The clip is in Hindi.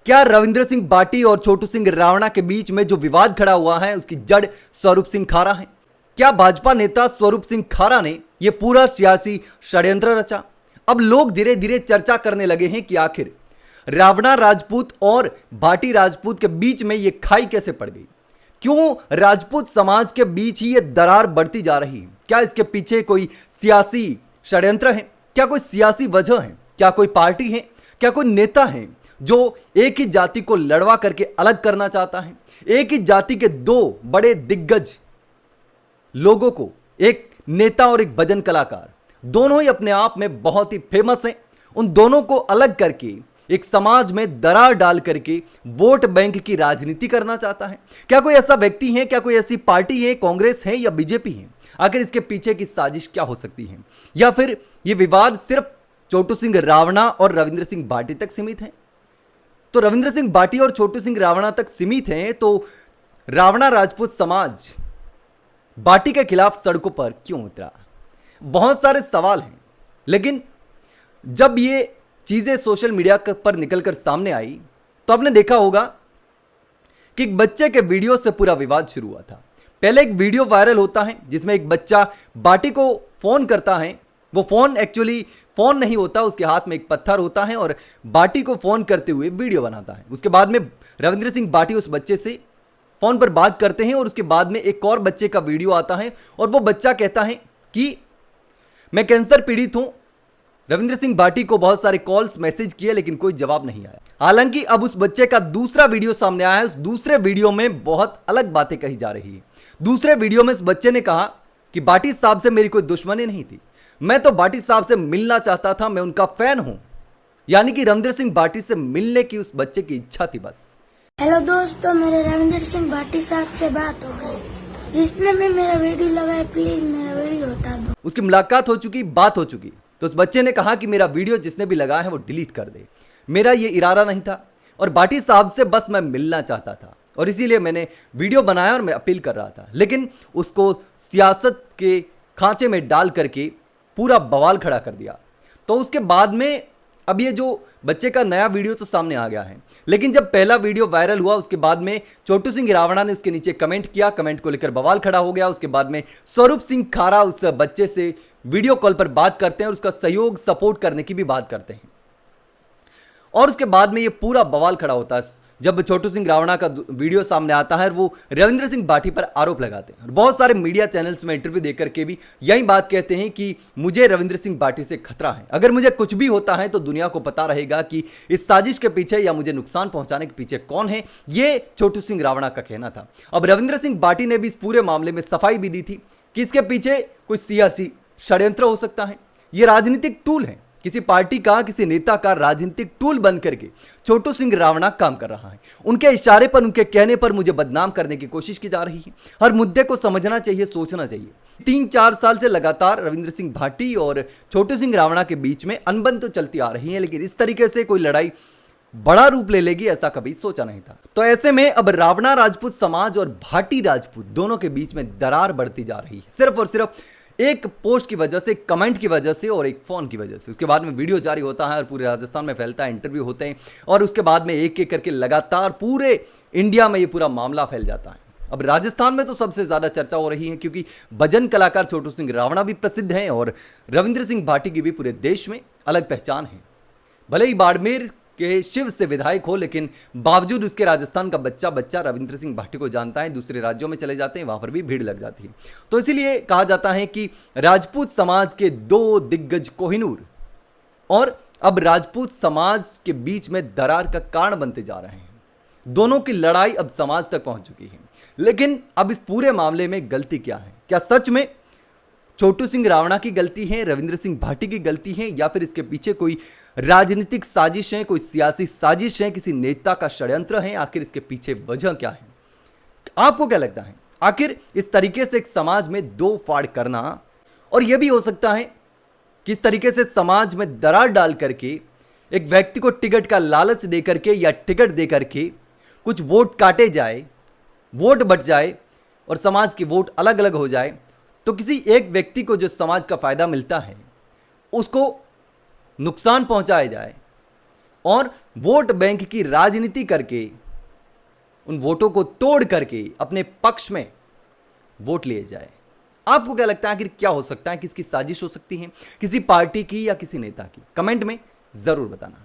क्या रविंद्र सिंह बाटी और छोटू सिंह रावणा के बीच में जो विवाद खड़ा हुआ है उसकी जड़ स्वरूप सिंह खारा है? क्या भाजपा नेता स्वरूप सिंह खारा ने यह पूरा सियासी षड्यंत्र रचा? अब लोग धीरे धीरे चर्चा करने लगे हैं कि आखिर रावणा राजपूत और भाटी राजपूत के बीच में यह खाई कैसे पड़ गई? क्यों राजपूत समाज के बीच ही यह दरार बढ़ती जा रही है? क्या इसके पीछे कोई सियासी षड्यंत्र है? क्या कोई सियासी वजह है? क्या कोई पार्टी है? क्या कोई नेता है जो एक ही जाति को लड़वा करके अलग करना चाहता है? एक ही जाति के दो बड़े दिग्गज लोगों को, एक नेता और एक भजन कलाकार, दोनों ही अपने आप में बहुत ही फेमस हैं, उन दोनों को अलग करके एक समाज में दरार डाल करके वोट बैंक की राजनीति करना चाहता है? क्या कोई ऐसा व्यक्ति है? क्या कोई ऐसी पार्टी है? कांग्रेस है या बीजेपी है? आखिर इसके पीछे की साजिश क्या हो सकती है? या फिर यह विवाद सिर्फ छोटू सिंह रावणा और रविंद्र सिंह भाटी तक सीमित है? तो रविंद्र सिंह भाटी और छोटू सिंह रावणा तक सीमित हैं, तो रावणा राजपूत समाज भाटी के खिलाफ सड़कों पर क्यों उतरा? बहुत सारे सवाल हैं, लेकिन जब ये चीजें सोशल मीडिया पर निकलकर सामने आई तो आपने देखा होगा कि एक बच्चे के वीडियो से पूरा विवाद शुरू हुआ था। पहले एक वीडियो वायरल होता है जिसमें एक बच्चा भाटी को फोन करता है। वो फोन एक्चुअली फोन नहीं होता, उसके हाथ में एक पत्थर होता है और भाटी को फोन करते हुए वीडियो बनाता है। उसके बाद में रविंद्र सिंह भाटी उस बच्चे से फोन पर बात करते हैं और उसके बाद में एक और बच्चे का वीडियो आता है और वो बच्चा कहता है कि मैं कैंसर पीड़ित हूं। रविंद्र सिंह भाटी को बहुत सारे कॉल्स मैसेज किए लेकिन कोई जवाब नहीं आया। हालांकि अब उस बच्चे का दूसरा वीडियो सामने आया है। उस दूसरे वीडियो में बहुत अलग बातें कही जा रही है। दूसरे वीडियो में इस बच्चे ने कहा कि भाटी साहब से मेरी कोई दुश्मनी नहीं थी, मैं तो भाटी साहब से मिलना चाहता था, मैं उनका फैन हूं। यानी कि रविंद्र सिंह भाटी से मिलने की उस बच्चे की इच्छा थी बस। हेलो दोस्तों, मेरे रविंद्र सिंह भाटी साहब से बात हो गई। जिसने भी मेरा वीडियो लगाया प्लीज मेरा वीडियो हटा दो। उसकी मुलाकात हो चुकी, बात हो चुकी, तो उस बच्चे ने कहा कि मेरा वीडियो जिसने भी लगाया है वो डिलीट कर दे। मेरा ये इरादा नहीं था और भाटी साहब से बस मैं मिलना चाहता था और इसीलिए मैंने वीडियो बनाया और मैं अपील कर रहा था, लेकिन उसको सियासत के खांचे में डाल करके पूरा बवाल खड़ा कर दिया। तो उसके बाद में अब ये जो बच्चे का नया वीडियो तो सामने आ गया है, लेकिन जब पहला वीडियो वायरल हुआ उसके बाद में छोटू सिंह रावणा ने उसके नीचे कमेंट किया, कमेंट को लेकर बवाल खड़ा हो गया। उसके बाद में स्वरूप सिंह खारा उस बच्चे से वीडियो कॉल पर बात करते हैं और उसका सहयोग सपोर्ट करने की भी बात करते हैं और उसके बाद में ये पूरा बवाल खड़ा होता है जब छोटू सिंह रावणा का वीडियो सामने आता है और वो रविंद्र सिंह भाटी पर आरोप लगाते हैं। और बहुत सारे मीडिया चैनल्स में इंटरव्यू देकर के भी यही बात कहते हैं कि मुझे रविंद्र सिंह भाटी से खतरा है, अगर मुझे कुछ भी होता है तो दुनिया को पता रहेगा कि इस साजिश के पीछे या मुझे नुकसान पहुंचाने के पीछे कौन है। ये छोटू सिंह रावणा का कहना था। अब रविंद्र सिंह भाटी ने भी इस पूरे मामले में सफाई भी दी थी कि इसके पीछे कोई सियासी षड्यंत्र हो सकता है। ये राजनीतिक टूल है, किसी पार्टी का, किसी नेता का राजनीतिक टूल बन करके छोटू सिंह रावणा काम कर रहा है। उनके इशारे पर, उनके कहने पर मुझे बदनाम करने की कोशिश की जा रही है। हर मुद्दे को समझना चाहिए, सोचना चाहिए। 3-4 साल से लगातार रविंद्र सिंह भाटी और छोटू सिंह रावणा के बीच में अनबन तो चलती आ रही है, लेकिन इस तरीके से कोई लड़ाई बड़ा रूप ले लेगी ऐसा कभी सोचा नहीं था। तो ऐसे में अब रावणा राजपूत समाज और भाटी राजपूत दोनों के बीच में दरार बढ़ती जा रही है, सिर्फ और सिर्फ एक पोस्ट की वजह से, कमेंट की वजह से और एक फोन की वजह से। उसके बाद में वीडियो जारी होता है और पूरे राजस्थान में फैलता है, इंटरव्यू होते हैं और उसके बाद में एक एक करके लगातार पूरे इंडिया में ये पूरा मामला फैल जाता है। अब राजस्थान में तो सबसे ज्यादा चर्चा हो रही है क्योंकि भजन कलाकार छोटू सिंह रावणा भी प्रसिद्ध हैं और रविंद्र सिंह भाटी की भी पूरे देश में अलग पहचान है। भले ही बाड़मेर के शिव से विधायक हो, लेकिन बावजूद उसके राजस्थान का बच्चा बच्चा रविंद्र सिंह भाटी को जानता है। दूसरे राज्यों में चले जाते हैं, वहां पर भी भीड़ लग जाती है। तो इसीलिए कहा जाता है कि राजपूत समाज के दो दिग्गज कोहिनूर और अब राजपूत समाज के बीच में दरार का कारण बनते जा रहे हैं। दोनों की लड़ाई अब समाज तक पहुंच चुकी है। लेकिन अब इस पूरे मामले में गलती क्या है? क्या सच में छोटू सिंह रावणा की गलती है, रविंद्र सिंह भाटी की गलती है, या फिर इसके पीछे कोई राजनीतिक साजिश है, कोई सियासी साजिश है, किसी नेता का षड्यंत्र है? आखिर इसके पीछे वजह क्या है? आपको क्या लगता है? आखिर इस तरीके से एक समाज में दो फाड़ करना, और यह भी हो सकता है कि इस तरीके से समाज में दरार डाल करके एक व्यक्ति को टिकट का लालच दे करके या टिकट दे करके कुछ वोट काटे जाए, वोट बट जाए और समाज की वोट अलग अलग हो जाए, तो किसी एक व्यक्ति को जो समाज का फायदा मिलता है उसको नुकसान पहुंचाया जाए। और वोट बैंक की राजनीति करके, उन वोटों को तोड़ करके अपने पक्ष में वोट लिए जाए। आपको क्या लगता है, आखिर क्या हो सकता है, किसकी साजिश हो सकती है, किसी पार्टी की या किसी नेता की? कमेंट में जरूर बताना।